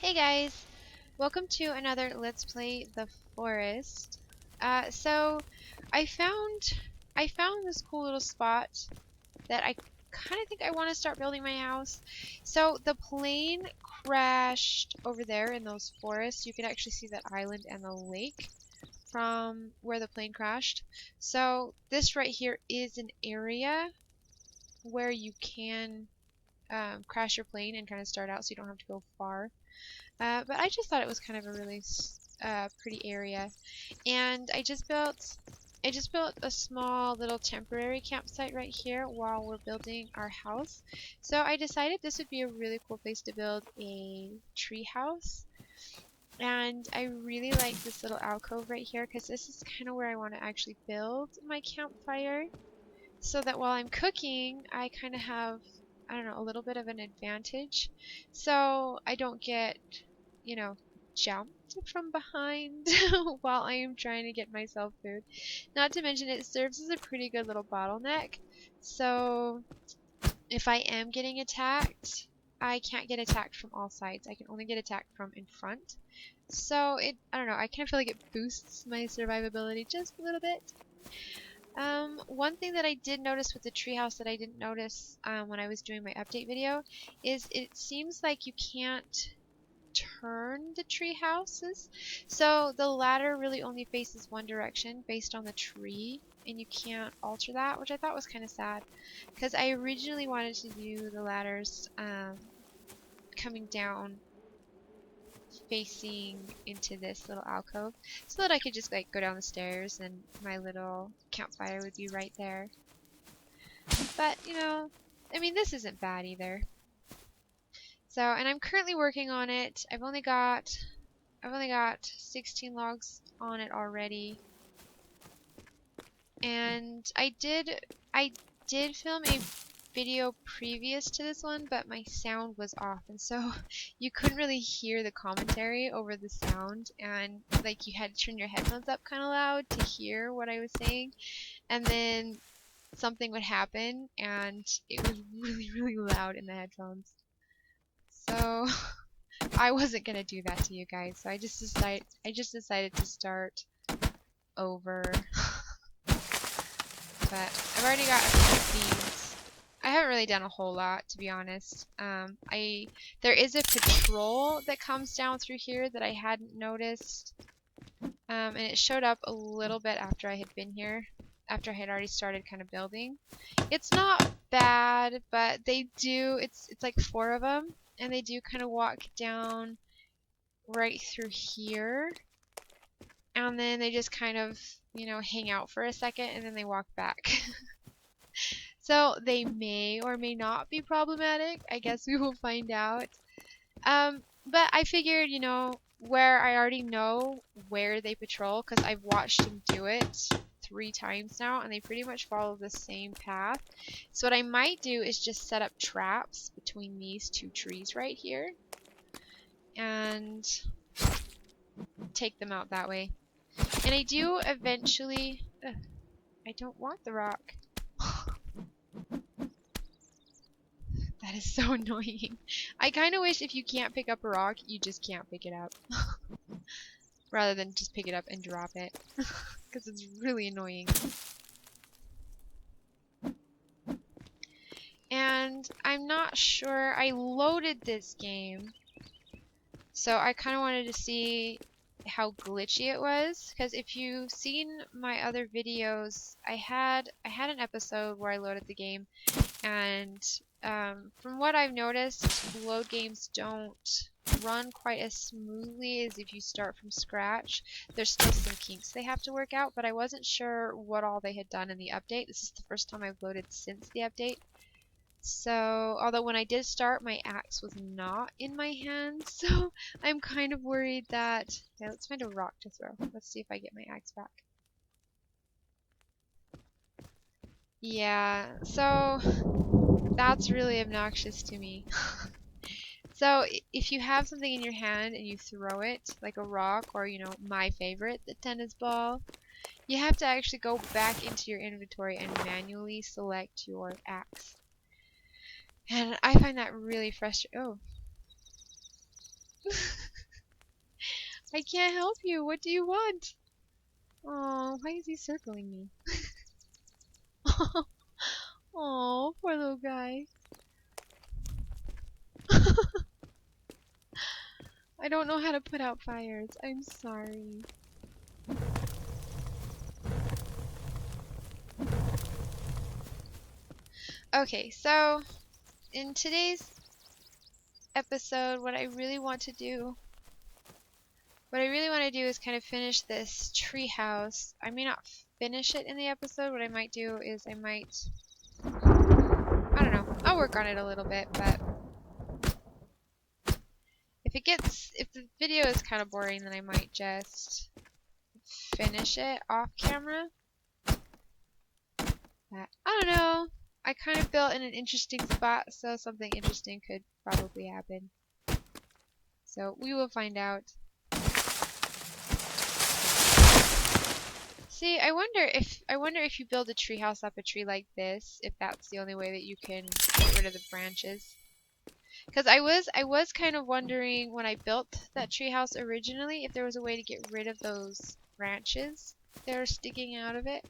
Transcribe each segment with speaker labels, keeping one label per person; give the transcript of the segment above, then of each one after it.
Speaker 1: Hey guys, welcome to another Let's Play the Forest. So I found this cool little spot that I kind of think I want to start building my house. So the plane crashed over there in those forests. You can actually see that island and the lake from where the plane crashed. So this right here is an area where you can crash your plane and kind of start out so you don't have to go far. But I just thought it was kind of a really pretty area, and I just built a small little temporary campsite right here while we're building our house. So I decided this would be a really cool place to build a tree house. And I really like this little alcove right here because this is kind of where I want to actually build my campfire so that while I'm cooking, I kind of have, I don't know, a little bit of an advantage. So I don't get, you know, jumped from behind while I am trying to get myself food. Not to mention it serves as a pretty good little bottleneck. So if I am getting attacked, I can't get attacked from all sides. I can only get attacked from in front. So I don't know, I kind of feel like it boosts my survivability just a little bit. One thing that I did notice with the treehouse that I didn't notice when I was doing my update video is it seems like you can't turn the tree houses. So the ladder really only faces one direction based on the tree, and you can't alter that, which I thought was kind of sad because I originally wanted to do the ladders coming down facing into this little alcove so that I could just like go down the stairs and my little campfire would be right there. But you know, I mean, this isn't bad either. So, and I'm currently working on it. I've only got 16 logs on it already. And I did film a video previous to this one, but my sound was off, and so you couldn't really hear the commentary over the sound, and like you had to turn your headphones up kind of loud to hear what I was saying, and then something would happen and it was really loud in the headphones. So I wasn't gonna do that to you guys, so I just decided to start over. But I've already got a few seeds. I haven't really done a whole lot, to be honest. There is a patrol that comes down through here that I hadn't noticed, and it showed up a little bit after I had been here, after I had already started kind of building. It's not bad, but they do. It's like 4 of them, and they do kind of walk down right through here, and then they just kind of, you know, hang out for a second, and then they walk back. So they may or may not be problematic. I guess we will find out. But I figured, you know, where I already know where they patrol, because I've watched them do it 3 times now, and they pretty much follow the same path. So what I might do is just set up traps between these 2 trees right here, and take them out that way. And I do eventually... Ugh, I don't want the rock. That is so annoying. I kind of wish if you can't pick up a rock, you just can't pick it up. Rather than just pick it up and drop it. Because it's really annoying. And I'm not sure. I loaded this game, so I kind of wanted to see how glitchy it was. Because if you've seen my other videos, I had an episode where I loaded the game, and from what I've noticed, load games don't run quite as smoothly as if you start from scratch. There's still some kinks they have to work out, but I wasn't sure what all they had done in the update. This is the first time I've loaded since the update. So, although when I did start, my axe was not in my hand, so I'm kind of worried that... Yeah, let's find a rock to throw. Let's see if I get my axe back. Yeah, so that's really obnoxious to me. So if you have something in your hand and you throw it, like a rock or, you know, my favorite, the tennis ball, you have to actually go back into your inventory and manually select your axe. And I find that really frustrating. Oh. I can't help you. What do you want? Oh, why is he circling me? Oh, poor little guy. I don't know how to put out fires. I'm sorry. Okay, so in today's episode, what I really want to do is kind of finish this tree house. I may not finish it in the episode. What I might do is I don't know, I'll work on it a little bit, but if the video is kind of boring, then I might just finish it off camera. But I don't know. I kind of built in an interesting spot, so something interesting could probably happen. So we will find out. See, I wonder if you build a treehouse up a tree like this, if that's the only way that you can get rid of the branches. Because I was kind of wondering when I built that treehouse originally if there was a way to get rid of those branches that are sticking out of it.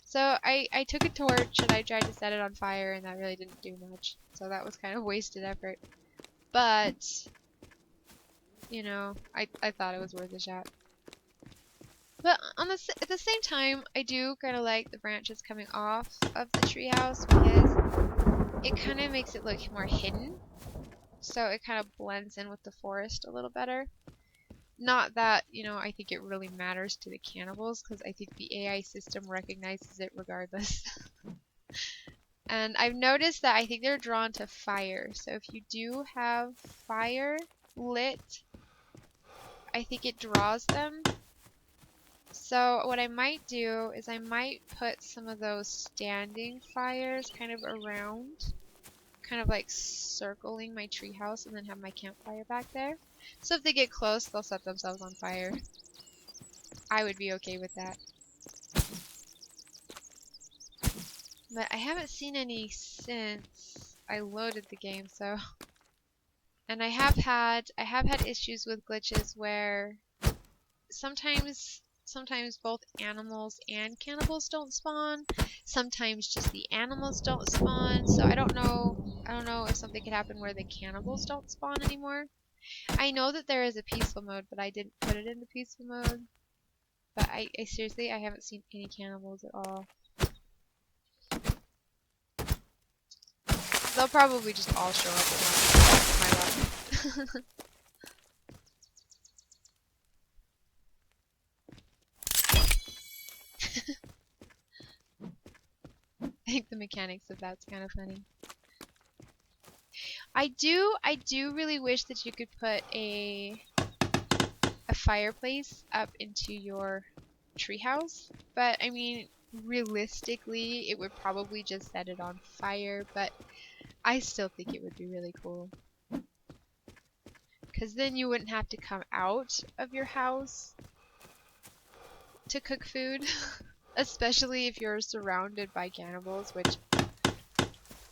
Speaker 1: So I took a torch and I tried to set it on fire, and that really didn't do much. So that was kind of wasted effort. But you know, I thought it was worth a shot. But at the same time, I do kind of like the branches coming off of the treehouse because it kind of makes it look more hidden. So it kind of blends in with the forest a little better. Not that, you know, I think it really matters to the cannibals, because I think the AI system recognizes it regardless. And I've noticed that I think they're drawn to fire. So if you do have fire lit, I think it draws them. So what I might do is I might put some of those standing fires kind of around, kind of like circling my treehouse, and then have my campfire back there. So if they get close, they'll set themselves on fire. I would be okay with that. But I haven't seen any since I loaded the game, so. And I have had issues with glitches where sometimes both animals and cannibals don't spawn. Sometimes just the animals don't spawn. So I don't know if something could happen where the cannibals don't spawn anymore. I know that there is a peaceful mode, but I didn't put it into peaceful mode. But I seriously, I haven't seen any cannibals at all. They'll probably just all show up at once. That's my luck. I think the mechanics of that's kind of funny. I do really wish that you could put a fireplace up into your treehouse, but I mean, realistically, it would probably just set it on fire, but I still think it would be really cool. Because then you wouldn't have to come out of your house to cook food, especially if you're surrounded by cannibals, which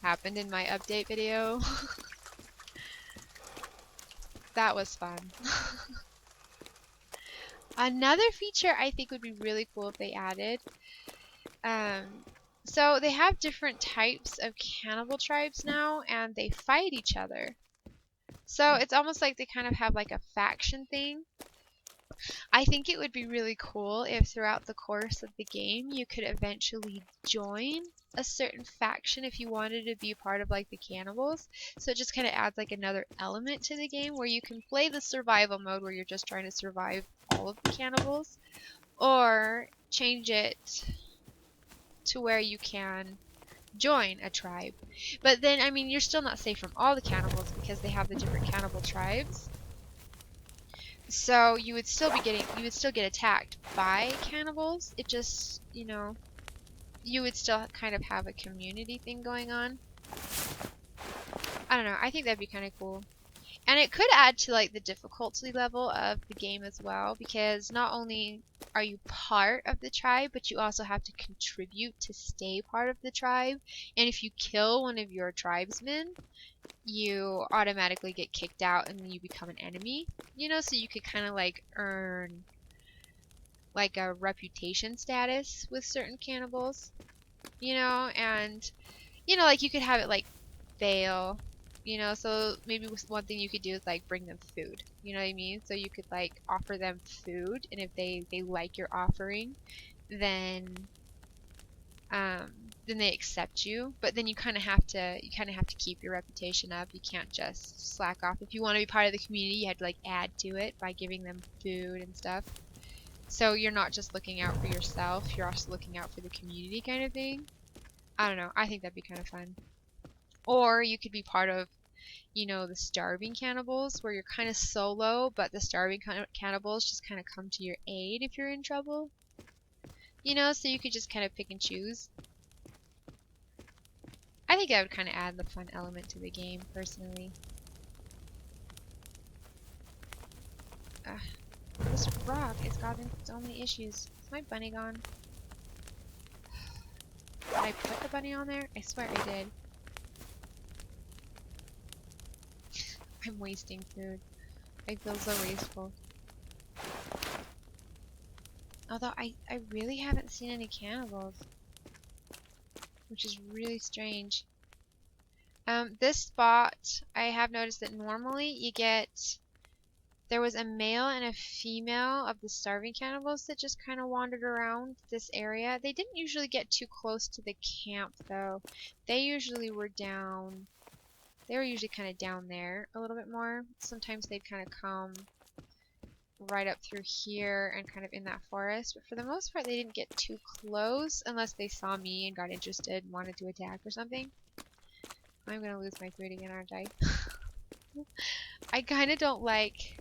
Speaker 1: happened in my update video. That was fun. Another feature I think would be really cool if they added. So they have different types of cannibal tribes now, and they fight each other. So it's almost like they kind of have like a faction thing. I think it would be really cool if throughout the course of the game you could eventually join a certain faction if you wanted to be part of like the cannibals. So it just kind of adds like another element to the game where you can play the survival mode where you're just trying to survive all of the cannibals, or change it to where you can join a tribe. But then, I mean, you're still not safe from all the cannibals because they have the different cannibal tribes. So you would still get attacked by cannibals. It just, you know, you would still kind of have a community thing going on. I don't know, I think that'd be kind of cool. And it could add to like the difficulty level of the game as well, because not only are you part of the tribe, but you also have to contribute to stay part of the tribe. And if you kill one of your tribesmen, you automatically get kicked out and you become an enemy. You know, so you could kind of like earn like a reputation status with certain cannibals. You know, and you know, like you could have it like fail. You know, so maybe one thing you could do is like bring them food. You know what I mean? So you could like offer them food, and if they like your offering, then then they accept you. But then you kind of have to keep your reputation up. You can't just slack off. If you want to be part of the community, you have to like add to it by giving them food and stuff. So you're not just looking out for yourself, you're also looking out for the community kind of thing. I don't know. I think that'd be kind of fun. Or you could be part of, you know, the starving cannibals, where you're kind of solo, but the starving cannibals just kind of come to your aid if you're in trouble. You know, so you could just kind of pick and choose. I think that would kind of add the fun element to the game, personally. This rock has gotten so many issues. Is my bunny gone? Did I put the bunny on there? I swear I did. I'm wasting food. I feel so wasteful. Although I really haven't seen any cannibals, which is really strange. This spot, I have noticed that normally you get, there was a male and a female of the starving cannibals that just kind of wandered around this area. They didn't usually get too close to the camp though. They usually were down, they were usually kind of down there a little bit more. Sometimes they'd kind of come right up through here and kind of in that forest, but for the most part they didn't get too close unless they saw me and got interested and wanted to attack or something. I'm gonna lose my food again, aren't I? I kind of don't like,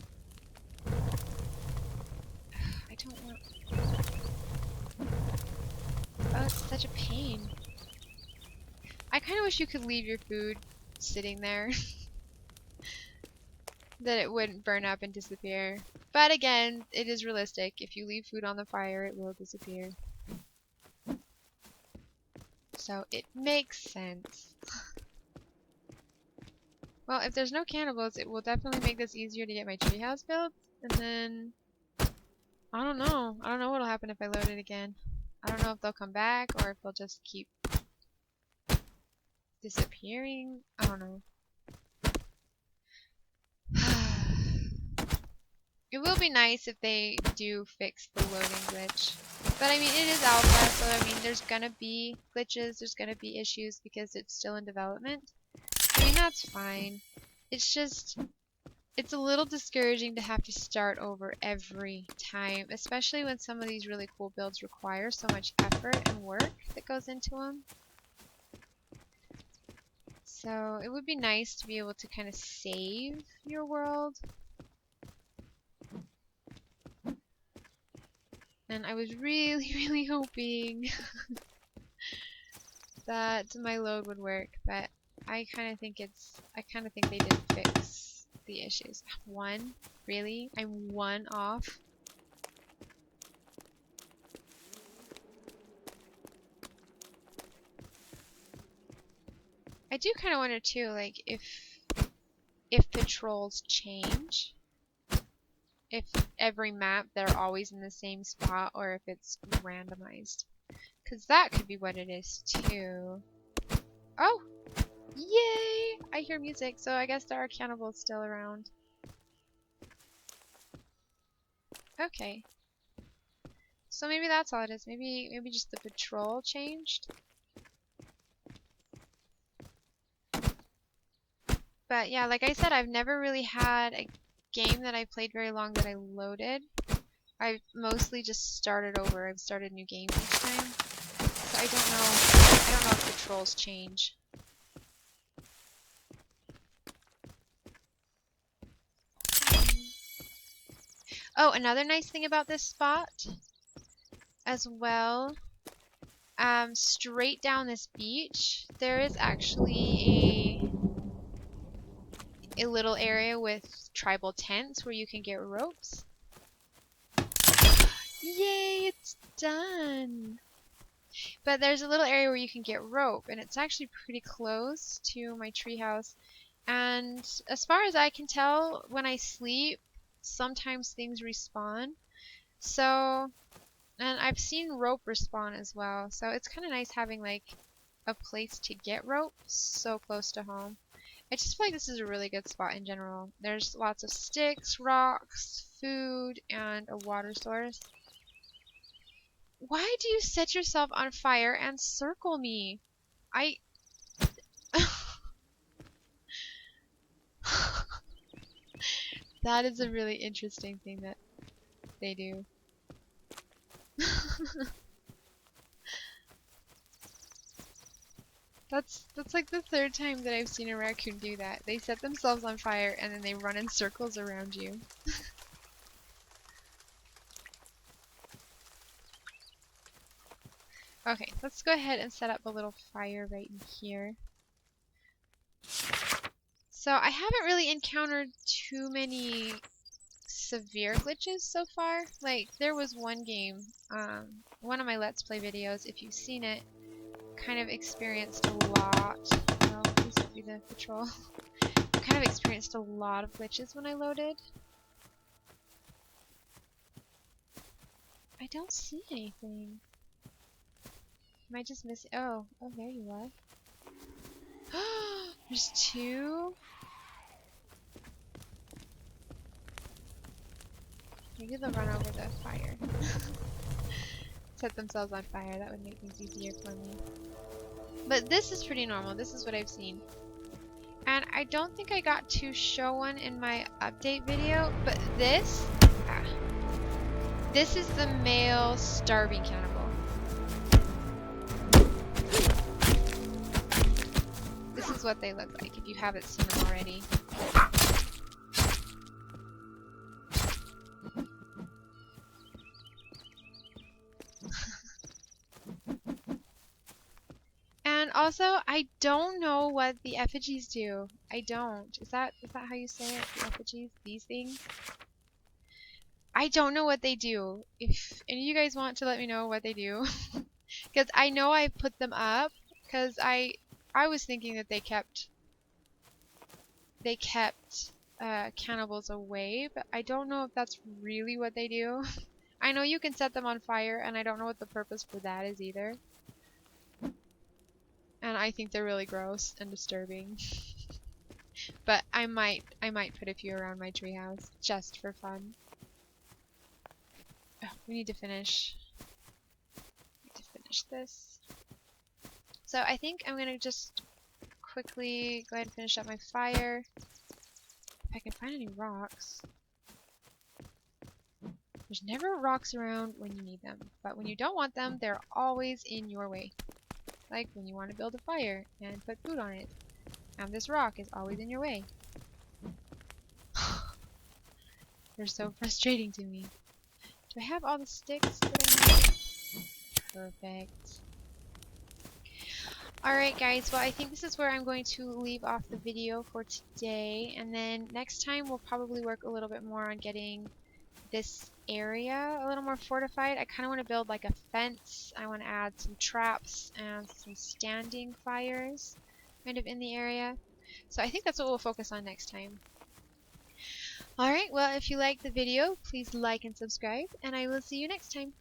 Speaker 1: I don't want, oh, it's such a pain. I kind of wish you could leave your food sitting there that it wouldn't burn up and disappear. But again, it is realistic. If you leave food on the fire, it will disappear. So it makes sense. Well, if there's no cannibals, it will definitely make this easier to get my treehouse built. And then, I don't know. I don't know what'll happen if I load it again. I don't know if they'll come back or if they'll just keep disappearing. I don't know. It will be nice if they do fix the loading glitch. But I mean, it is alpha, so I mean, there's gonna be glitches, there's gonna be issues because it's still in development. I mean, that's fine. It's just, it's a little discouraging to have to start over every time, especially when some of these really cool builds require so much effort and work that goes into them. So it would be nice to be able to kind of save your world. And I was really, really hoping that my load would work, but I kind of think they didn't fix the issues. One? Really? I'm one off? I do kind of wonder too, like, if patrols change. If every map they're always in the same spot or if it's randomized. Because that could be what it is too. Oh! Yay! I hear music, so I guess there are cannibals still around. Okay. So maybe that's all it is. Maybe just the patrol changed. But yeah, like I said, I've never really had a game that I played very long that I loaded. I've mostly just started over. I've started new games each time. So I don't know if patrols change. Oh, another nice thing about this spot as well, straight down this beach, there is actually a little area with tribal tents where you can get ropes. Yay, it's done. But there's a little area where you can get rope, and it's actually pretty close to my treehouse. And as far as I can tell, when I sleep, sometimes things respawn. So, and I've seen rope respawn as well. So it's kind of nice having like a place to get rope so close to home. I just feel like this is a really good spot in general. There's lots of sticks, rocks, food, and a water source. Why do you set yourself on fire and circle me? I... That is a really interesting thing that they do. That's like the third time that I've seen a raccoon do that. They set themselves on fire and then they run in circles around you. Okay, let's go ahead and set up a little fire right in here. So I haven't really encountered too many severe glitches so far. Like, there was one game, one of my Let's Play videos, if you've seen it, kind of experienced a lot. Well, please don't be the patrol. Kind of experienced a lot of glitches when I loaded. I don't see anything. Am I just missing? Oh, there you are. There's two? Maybe they'll run over the fire. Set themselves on fire. That would make things easier for me. But this is pretty normal. This is what I've seen. And I don't think I got to show one in my update video, but this is the male starving cannibal. This is what they look like if you haven't seen them already. And also, I don't know what the effigies do. I don't. Is that how you say it? The effigies? These things? I don't know what they do. If any of you guys want to let me know what they do. Because I know I put them up. Because I was thinking that they kept cannibals away. But I don't know if that's really what they do. I know you can set them on fire. And I don't know what the purpose for that is either. And I think they're really gross and disturbing. But I might put a few around my treehouse just for fun. Oh, we need to finish this. So I think I'm gonna just quickly go ahead and finish up my fire. If I can find any rocks. There's never rocks around when you need them, but when you don't want them, they're always in your way. Like when you want to build a fire and put food on it, and this rock is always in your way. They're so frustrating to me. Do I have all the sticks that I need? Perfect. Alright guys, well I think this is where I'm going to leave off the video for today, and then next time we'll probably work a little bit more on getting this area a little more fortified. I kind of want to build like a fence. I want to add some traps and some standing fires kind of in the area. So I think that's what we'll focus on next time. Alright, well if you liked the video, please like and subscribe, and I will see you next time.